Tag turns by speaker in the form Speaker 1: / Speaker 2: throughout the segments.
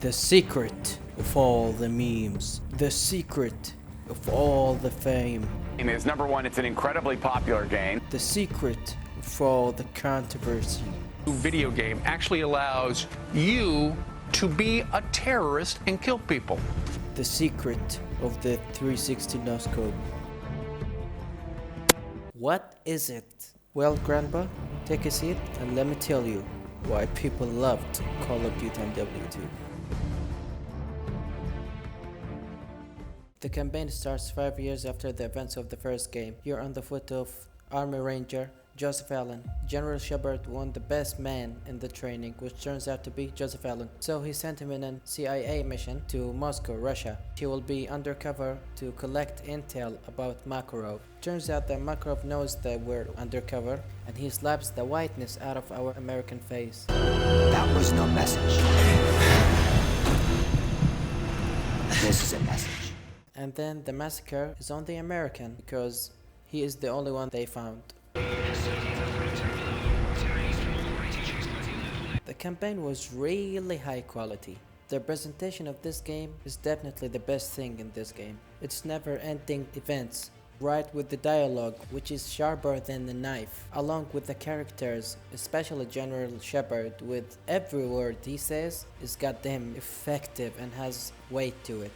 Speaker 1: The secret of all the memes. The secret of all the fame.
Speaker 2: Game is number one, it's an incredibly popular game.
Speaker 1: The secret of all the controversy.
Speaker 3: Video game actually allows you to be a terrorist and kill people.
Speaker 1: The secret of the 360 no-scope. What is it? Well, Grandpa, take a seat and let me tell you why people loved Call of Duty MW2. The campaign starts 5 years after the events of the first game. You're on the foot of Army Ranger Joseph Allen. General Shepard won the best man in the training, which turns out to be Joseph Allen. So he sent him in a CIA mission to Moscow, Russia. He will be undercover to collect intel about Makarov. Turns out that Makarov knows that we're undercover, and he slaps the whiteness out of our American face.
Speaker 4: That was no message. This is a message.
Speaker 1: And then the massacre is on the American, because he is the only one they found. The campaign was really high quality. The presentation of this game is definitely the best thing in this game. It's never-ending events, right with the dialogue, which is sharper than the knife, along with the characters, especially General Shepard, with every word he says is goddamn effective and has weight to it.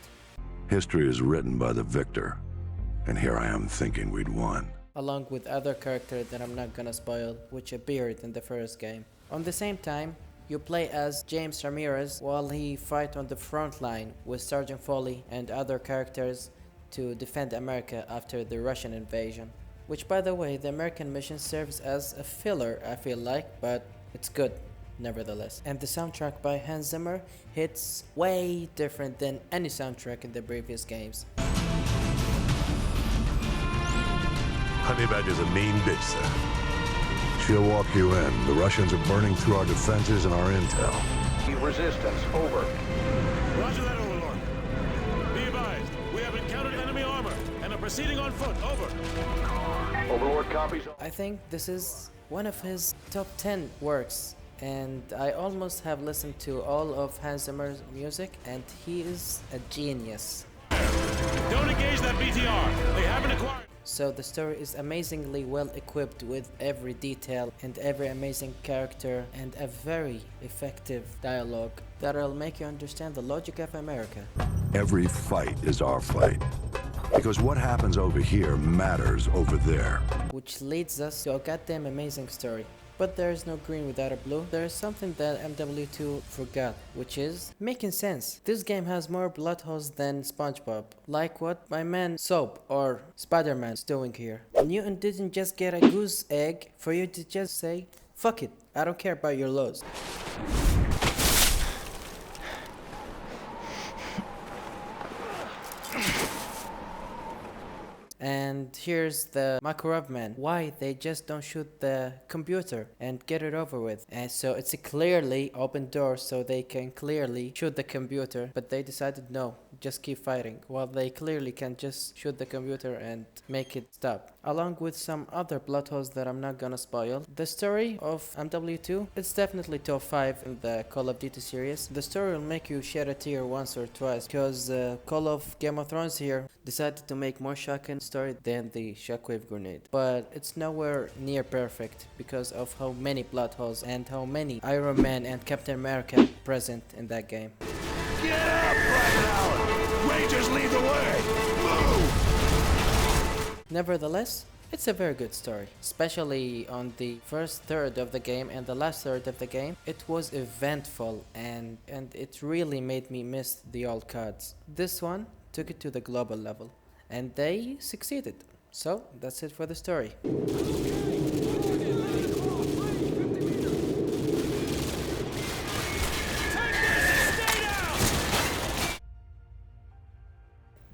Speaker 5: History is written by the victor, and here I am thinking we'd won.
Speaker 1: Along with other characters that I'm not gonna spoil, which appeared in the first game. On the same time, you play as James Ramirez while he fight on the front line with Sergeant Foley and other characters to defend America after the Russian invasion. Which, by the way, the American mission serves as a filler, I feel like, but it's good nevertheless. And the soundtrack by Hans Zimmer hits way different than any soundtrack in the previous games.
Speaker 5: Honey Badger's a mean bitch, sir. She'll walk you in. The Russians are burning through our defenses and our intel.
Speaker 3: Resistance, over.
Speaker 6: Roger that, Overlord. Be advised, we have encountered enemy armor and are proceeding on foot, over.
Speaker 3: Overlord copies.
Speaker 1: I think this is one of his top 10 works, and I almost have listened to all of Hans Zimmer's music, and he is a genius.
Speaker 6: Don't engage that BTR. They haven't acquired.
Speaker 1: So the story is amazingly well equipped with every detail and every amazing character and a very effective dialogue that'll make you understand the logic of America.
Speaker 5: Every fight is our fight. Because what happens over here matters over there.
Speaker 1: Which leads us to a goddamn amazing story. But there is no green without a blue. There is something that MW2 forgot, which is making sense. This game has more plot holes than SpongeBob, like what my man Soap or Spider-Man is doing here. Newton didn't just get a goose egg for you to just say, fuck it, I don't care about your laws. And here's the Makarov man. Why they just don't shoot the computer and get it over with? And so it's a clearly open door so they can clearly shoot the computer, but they decided no, just keep fighting, while they clearly can just shoot the computer and make it stop. Along with some other plot holes that I'm not gonna spoil. The story of MW2, it's definitely top 5 in the Call of Duty series. The story will make you shed a tear once or twice, because Call of Game of Thrones here decided to make more shocking story than the shockwave grenade. But it's nowhere near perfect because of how many plot holes and how many Iron Man and Captain America present in that game.
Speaker 6: Get up, Private Allen. Rangers lead the way. Move.
Speaker 1: Nevertheless, it's a very good story, especially on the first third of the game and the last third of the game. It was eventful and it really made me miss the old CODs. This one took it to the global level, and they succeeded. So that's it for the story.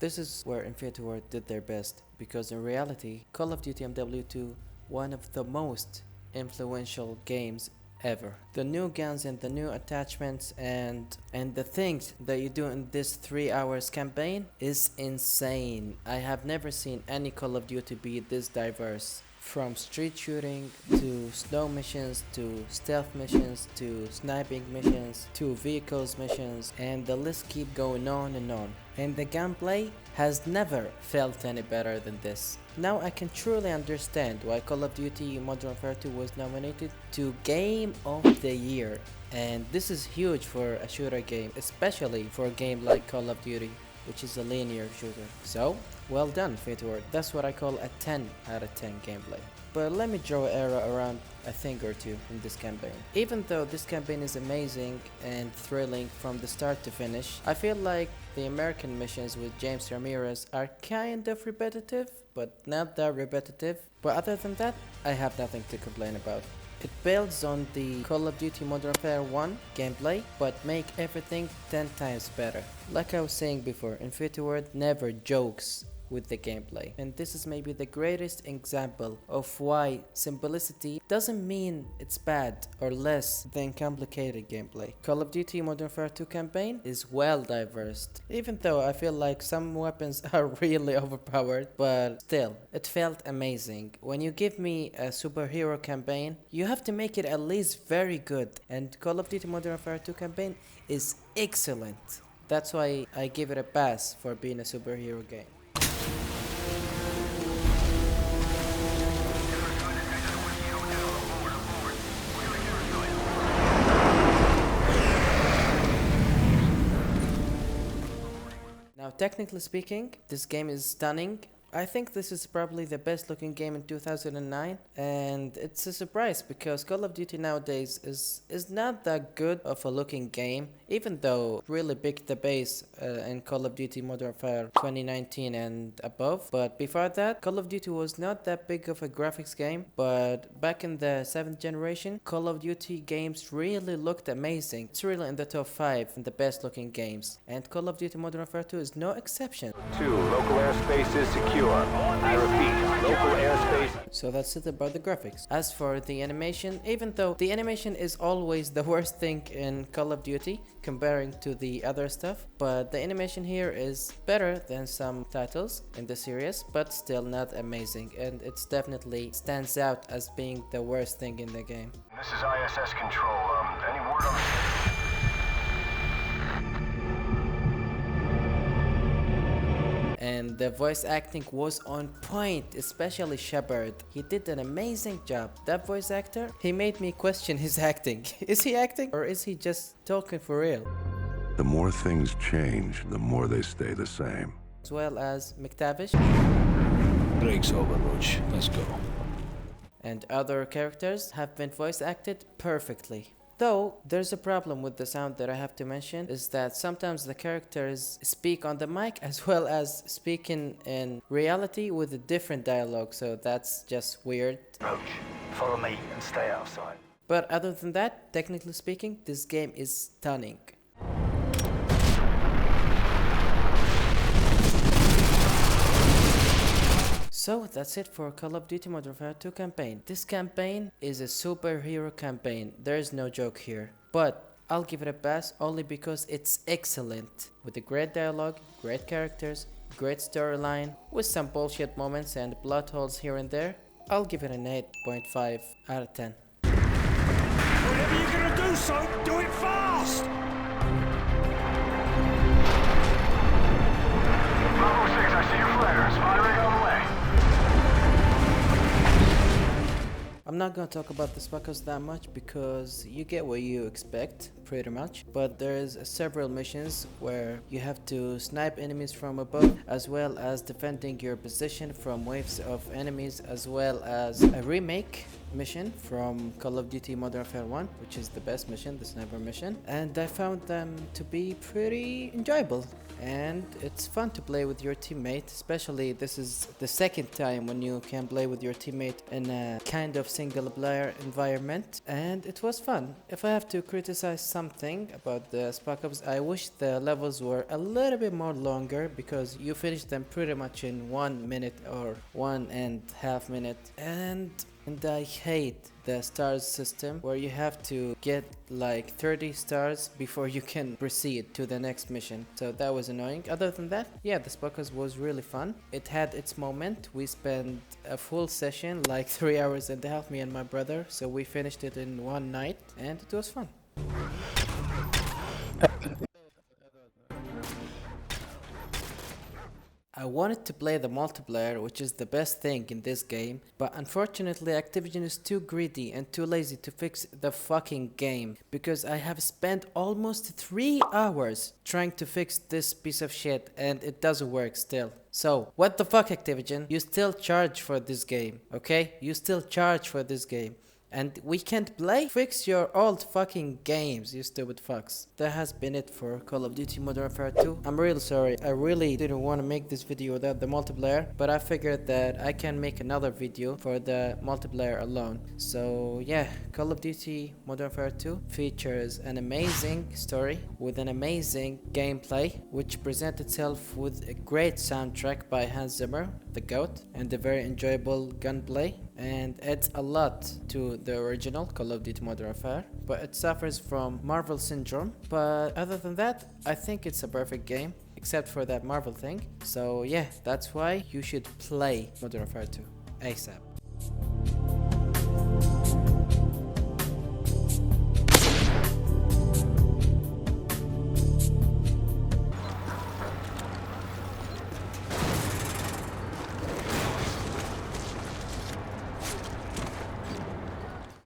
Speaker 1: This is where Infinity Ward did their best, because in reality, Call of Duty MW2 one of the most influential games ever. The new guns and the new attachments and the things that you do in this 3 hours campaign is insane. I have never seen any Call of Duty be this diverse. from street shooting to snow missions to stealth missions to sniping missions to vehicles missions, and the list keep going on and on. And the gameplay has never felt any better than this. Now I can truly understand why Call of Duty Modern Warfare 2 was nominated to Game of the Year. And this is huge for a shooter game, especially for a game like Call of Duty, which is a linear shooter. So, well done, Fate. That's what I call a 10 out of 10 gameplay. But let me draw an arrow around a thing or two in this campaign. Even though this campaign is amazing and thrilling from the start to finish, I feel like the American missions with James Ramirez are kind of repetitive, but not that repetitive. But other than that, I have nothing to complain about. It builds on the Call of Duty Modern Warfare 1 gameplay, but make everything 10 times better. Like I was saying before, Infinity Ward never jokes with the gameplay, and this is maybe the greatest example of why simplicity doesn't mean it's bad or less than complicated gameplay. Call of Duty Modern Warfare 2 campaign is well diverse, even though I feel like some weapons are really overpowered, but still, it felt amazing. When you give me a superhero campaign, you have to make it at least very good, and Call of Duty Modern Warfare 2 campaign is excellent. That's why I give it a pass for being a superhero game. Now, technically speaking, this game is stunning. I think this is probably the best looking game in 2009, and it's a surprise because Call of Duty nowadays is not that good of a looking game, even though really big the base in Call of Duty Modern Warfare 2019 and above. But before that, Call of Duty was not that big of a graphics game, but back in the 7th generation, Call of Duty games really looked amazing. It's really in the top 5 in the best looking games, and Call of Duty Modern Warfare 2 is no exception.
Speaker 2: 2, local airspace is secure. I repeat, local airspace.
Speaker 1: So that's it about the graphics. As for the animation, even though the animation is always the worst thing in Call of Duty comparing to the other stuff, but the animation here is better than some titles in the series, but still not amazing, and it definitely stands out as being the worst thing in the game.
Speaker 7: This is ISS Control. Any word on the...
Speaker 1: And the voice acting was on point, especially Shepard. He did an amazing job. That voice actor, he made me question his acting. Is he acting or is he just talking for real?
Speaker 5: The more things change, the more they stay the same.
Speaker 1: As well as McTavish.
Speaker 8: Break's over, Roach. Let's go.
Speaker 1: And other characters have been voice acted perfectly. Though, there's a problem with the sound that I have to mention, is that sometimes the characters speak on the mic as well as speaking in reality with a different dialogue, so that's just weird.
Speaker 7: Roach, follow me and stay outside.
Speaker 1: But other than that, technically speaking, this game is stunning. So that's it for Call of Duty Modern Warfare 2 campaign. This campaign is a superhero campaign, there is no joke here. But I'll give it a pass only because it's excellent. With a great dialogue, great characters, great storyline, with some bullshit moments and plot holes here and there, I'll give it an 8.5 out of 10.
Speaker 6: Whatever you're gonna do, son, do it fast!
Speaker 7: Bravo 6, I see your flares. Firing on the way.
Speaker 1: I'm not gonna talk about the Spackers that much because you get what you expect, pretty much. But there's several missions where you have to snipe enemies from above, as well as defending your position from waves of enemies, as well as a remake mission from Call of Duty Modern Warfare 1, which is the best mission, the sniper mission. And I found them to be pretty enjoyable. And it's fun to play with your teammate, especially this is the second time when you can play with your teammate in a kind of single player environment, and it was fun. If I have to criticize something about the Spec Ops, I wish the levels were a little bit more longer because you finish them pretty much in 1 minute or 1.5 minutes, and I hate the stars system where you have to get like 30 stars before you can proceed to the next mission. So that was annoying. Other than that, yeah, the Spockers was really fun. It had its moment. We spent a full session, like 3 hours and a half, me and my brother. So we finished it in one night and it was fun. I wanted to play the multiplayer, which is the best thing in this game, but unfortunately Activision is too greedy and too lazy to fix the fucking game, because I have spent almost 3 hours trying to fix this piece of shit and it doesn't work still. So, what the fuck, Activision? You still charge for this game, okay? You still charge for this game. And we can't play? Fix your old fucking games, you stupid fucks. That has been it for Call of Duty Modern Warfare 2. I'm really sorry, I really didn't want to make this video without the multiplayer, but I figured that I can make another video for the multiplayer alone. So yeah, Call of Duty Modern Warfare 2 features an amazing story with an amazing gameplay, which presents itself with a great soundtrack by Hans Zimmer, the GOAT, and a very enjoyable gunplay, and adds a lot to the original Call of Duty Modern Warfare, but it suffers from Marvel syndrome. But other than that, I think it's a perfect game, except for that Marvel thing. So yeah, that's why you should play Modern Warfare 2 ASAP.